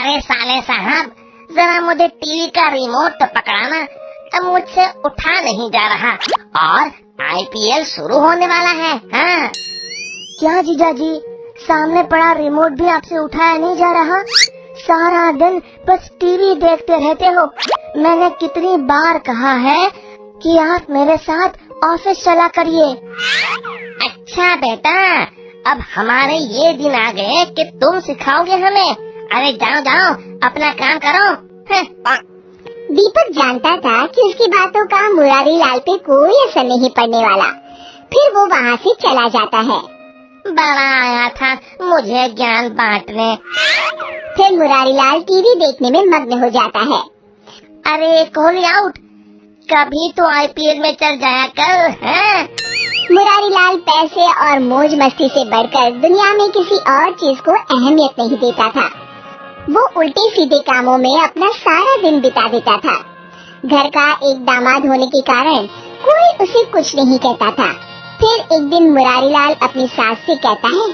अरे साले साहब, जरा मुझे टीवी का रिमोट तो पकड़ाना, अब मुझसे उठा नहीं जा रहा और आईपीएल शुरू होने वाला है। हाँ। क्या जीजाजी, सामने पड़ा रिमोट भी आपसे उठाया नहीं जा रहा? सारा दिन बस टीवी देखते रहते हो। मैंने कितनी बार कहा है कि आप मेरे साथ ऑफिस चला करिए। अच्छा बेटा, अब हमारे ये दिन आ गए कि तुम सिखाओगे हमें। अरे जाओ जाओ, अपना काम करो। दीपक जानता था कि उसकी बातों का मुरारी लाल पे कोई असर नहीं पड़ने वाला। फिर वो वहाँ से चला जाता है। बड़ा आया था मुझे ज्ञान बांटने। फिर मुरारी लाल टीवी देखने में मग्न हो जाता है। अरे कोहली आउट, कभी तो आईपीएल में चल जाया कर। हैं? मुरारी लाल पैसे और मौज मस्ती से बढ़कर दुनिया में किसी और चीज को अहमियत नहीं देता था। वो उल्टे सीधे कामों में अपना सारा दिन बिता देता था। घर का एक दामाद होने के कारण कोई उसे कुछ नहीं कहता था। फिर एक दिन मुरारी लाल अपनी सास से कहता है,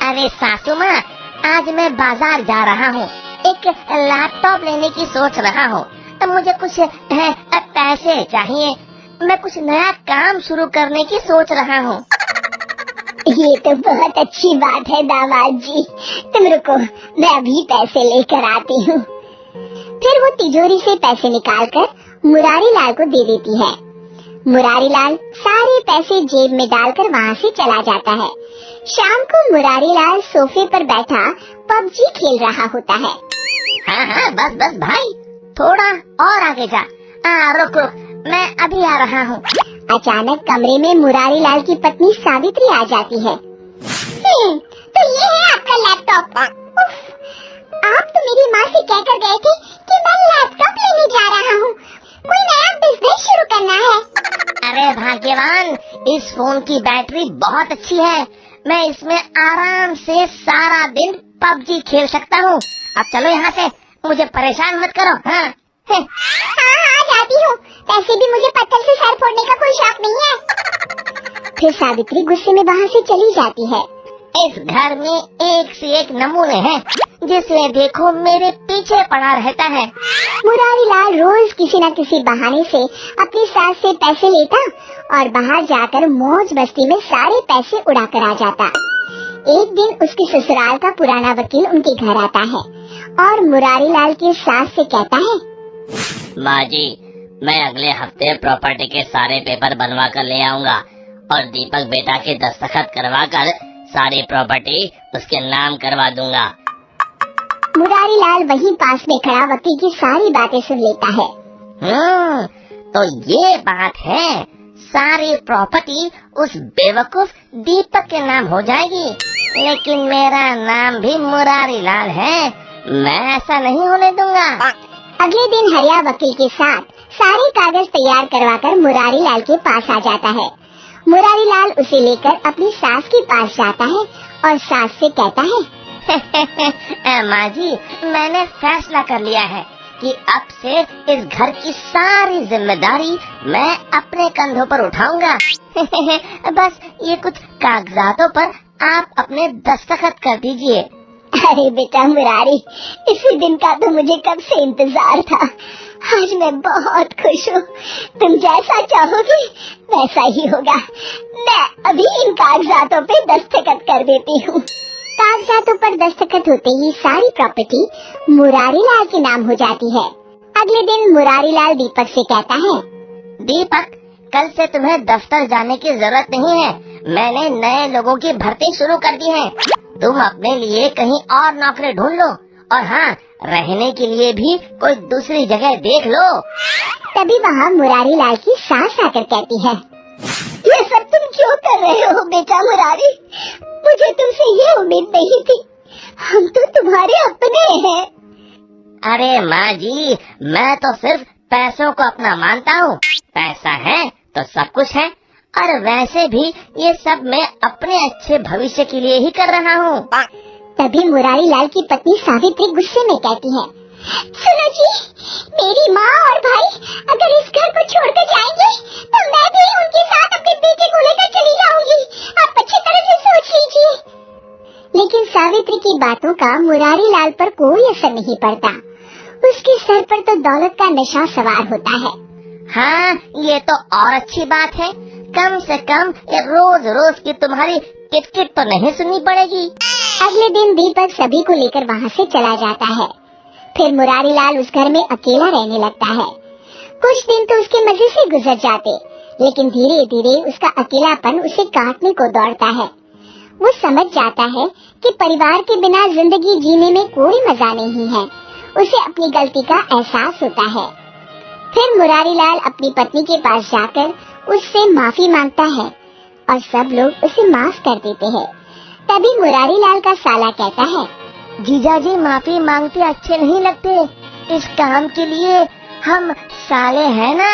अरे सासू माँ, आज मैं बाजार जा रहा हूँ, एक लैपटॉप लेने की सोच रहा हूँ। अब मुझे कुछ पैसे चाहिए, मैं कुछ नया काम शुरू करने की सोच रहा हूँ। ये तो बहुत अच्छी बात है दामाद जी, तुम रुको, मैं अभी पैसे लेकर आती हूँ। फिर वो तिजोरी से पैसे निकालकर मुरारी लाल को दे देती है। मुरारी लाल सारे पैसे जेब में डालकर वहाँ से चला जाता है। शाम को मुरारी लाल सोफे पर बैठा पबजी खेल रहा होता है। हाँ हाँ, बस बस भाई, थोड़ा और आगे जा। रुक रुक, मैं अभी आ रहा हूँ। अचानक कमरे में मुरारी लाल की पत्नी सावित्री आ जाती है। तो ये है आपका लैपटॉप। आप तो मेरी माँ से कहकर गए थे कि मैं लैपटॉप लेने जा रहा हूँ, कोई नया बिजनेस शुरू करना है। अरे भाग्यवान, इस फोन की बैटरी बहुत अच्छी है, मैं इसमें आराम से सारा दिन पबजी खेल सकता हूँ। अब चलो यहाँ से, मुझे परेशान मत करो। हाँ हाँ जाती हूँ, वैसे भी मुझे पत्थर से सर फोड़ने का कोई शौक नहीं है। फिर सावित्री गुस्से में वहाँ से चली जाती है। इस घर में एक से एक नमूने हैं, जिसे देखो मेरे पीछे पड़ा रहता है। मुरारी लाल रोज किसी न किसी बहाने से अपनी सास से पैसे लेता और बाहर जाकर मौज मस्ती में सारे पैसे उड़ा कर आ जाता। एक दिन उसके ससुराल का पुराना वकील उनके घर आता है और मुरारी लाल की सास से कहता है, माँ जी, मैं अगले हफ्ते प्रॉपर्टी के सारे पेपर बनवा कर ले आऊँगा और दीपक बेटा के दस्तखत करवा कर सारी प्रॉपर्टी उसके नाम करवा दूंगा। मुरारी लाल वहीं पास में खड़ा वकील की सारी बातें सुन लेता है। तो ये बात है, सारी प्रॉपर्टी उस बेवकूफ दीपक के नाम हो जाएगी, लेकिन मेरा नाम भी मुरारी लाल है, मैं ऐसा नहीं होने दूंगा। अगले दिन हरिया वकील के साथ सारे कागज तैयार करवाकर मुरारी लाल के पास आ जाता है। मुरारी लाल उसे लेकर अपनी सास के पास जाता है और सास से कहता है, माँ जी, मैंने फैसला कर लिया है कि अब से इस घर की सारी जिम्मेदारी मैं अपने कंधों पर उठाऊंगा। बस ये कुछ कागजातों पर आप अपने दस्तखत कर दीजिए। अरे बेटा मुरारी, इसी दिन का तो मुझे कब से इंतजार था। आज मैं बहुत खुश हूँ। तुम जैसा चाहोगी वैसा ही होगा। मैं अभी इन कागजातों पे दस्तखत कर देती हूँ। कागजातों पर दस्तखत होते ही सारी प्रॉपर्टी मुरारी लाल के नाम हो जाती है। अगले दिन मुरारी लाल दीपक से कहता है, दीपक, कल से तुम्हें दफ्तर जाने की जरूरत नहीं है, मैंने नए लोगों की भर्ती शुरू कर दी है। तुम अपने लिए कहीं और नौकरी ढूंढ लो, और हाँ, रहने के लिए भी कोई दूसरी जगह देख लो। तभी वहाँ मुरारी लाल की सास आकर कहती है, ये सब तुम क्यों कर रहे हो बेटा मुरारी? मुझे तुमसे ये उम्मीद नहीं थी। हम तो तुम्हारे अपने हैं। अरे माँ जी, मैं तो सिर्फ पैसों को अपना मानता हूँ। पैसा है तो सब कुछ है, और वैसे भी ये सब मैं अपने अच्छे भविष्य के लिए ही कर रहा हूँ। तभी मुरारी लाल की पत्नी सावित्री गुस्से में कहती है, सुनो जी, मेरी माँ और भाई अगर इस घर को छोड़कर जाएंगे तो मैं भी उनके साथ अपने बेटे को लेकर चली जाऊंगी। आप अच्छी तरह से सोच लीजिए। लेकिन सावित्री की बातों का मुरारी लाल पर कोई असर नहीं पड़ता। उसके सर पर तो दौलत का नशा सवार होता है। हाँ, ये तो और अच्छी बात है। कम से कम ये रोज रोज की तुम्हारी किटकिट तो नहीं सुननी पड़ेगी। अगले दिन दीपक सभी को लेकर वहाँ से चला जाता है। फिर मुरारी लाल उस घर में अकेला रहने लगता है। कुछ दिन तो उसके मजे से गुजर जाते, लेकिन धीरे धीरे उसका अकेलापन उसे काटने को दौड़ता है। वो समझ जाता है कि परिवार के बिना जिंदगी जीने में कोई मजा नहीं है। उसे अपनी गलती का एहसास होता है। फिर मुरारी लाल अपनी पत्नी के पास जाकर उससे माफी मांगता है और सब लोग उसे माफ कर देते हैं। तभी मुरारी लाल का साला कहता है, जीजाजी माफी मांगते अच्छे नहीं लगते, इस काम के लिए हम साले हैं ना।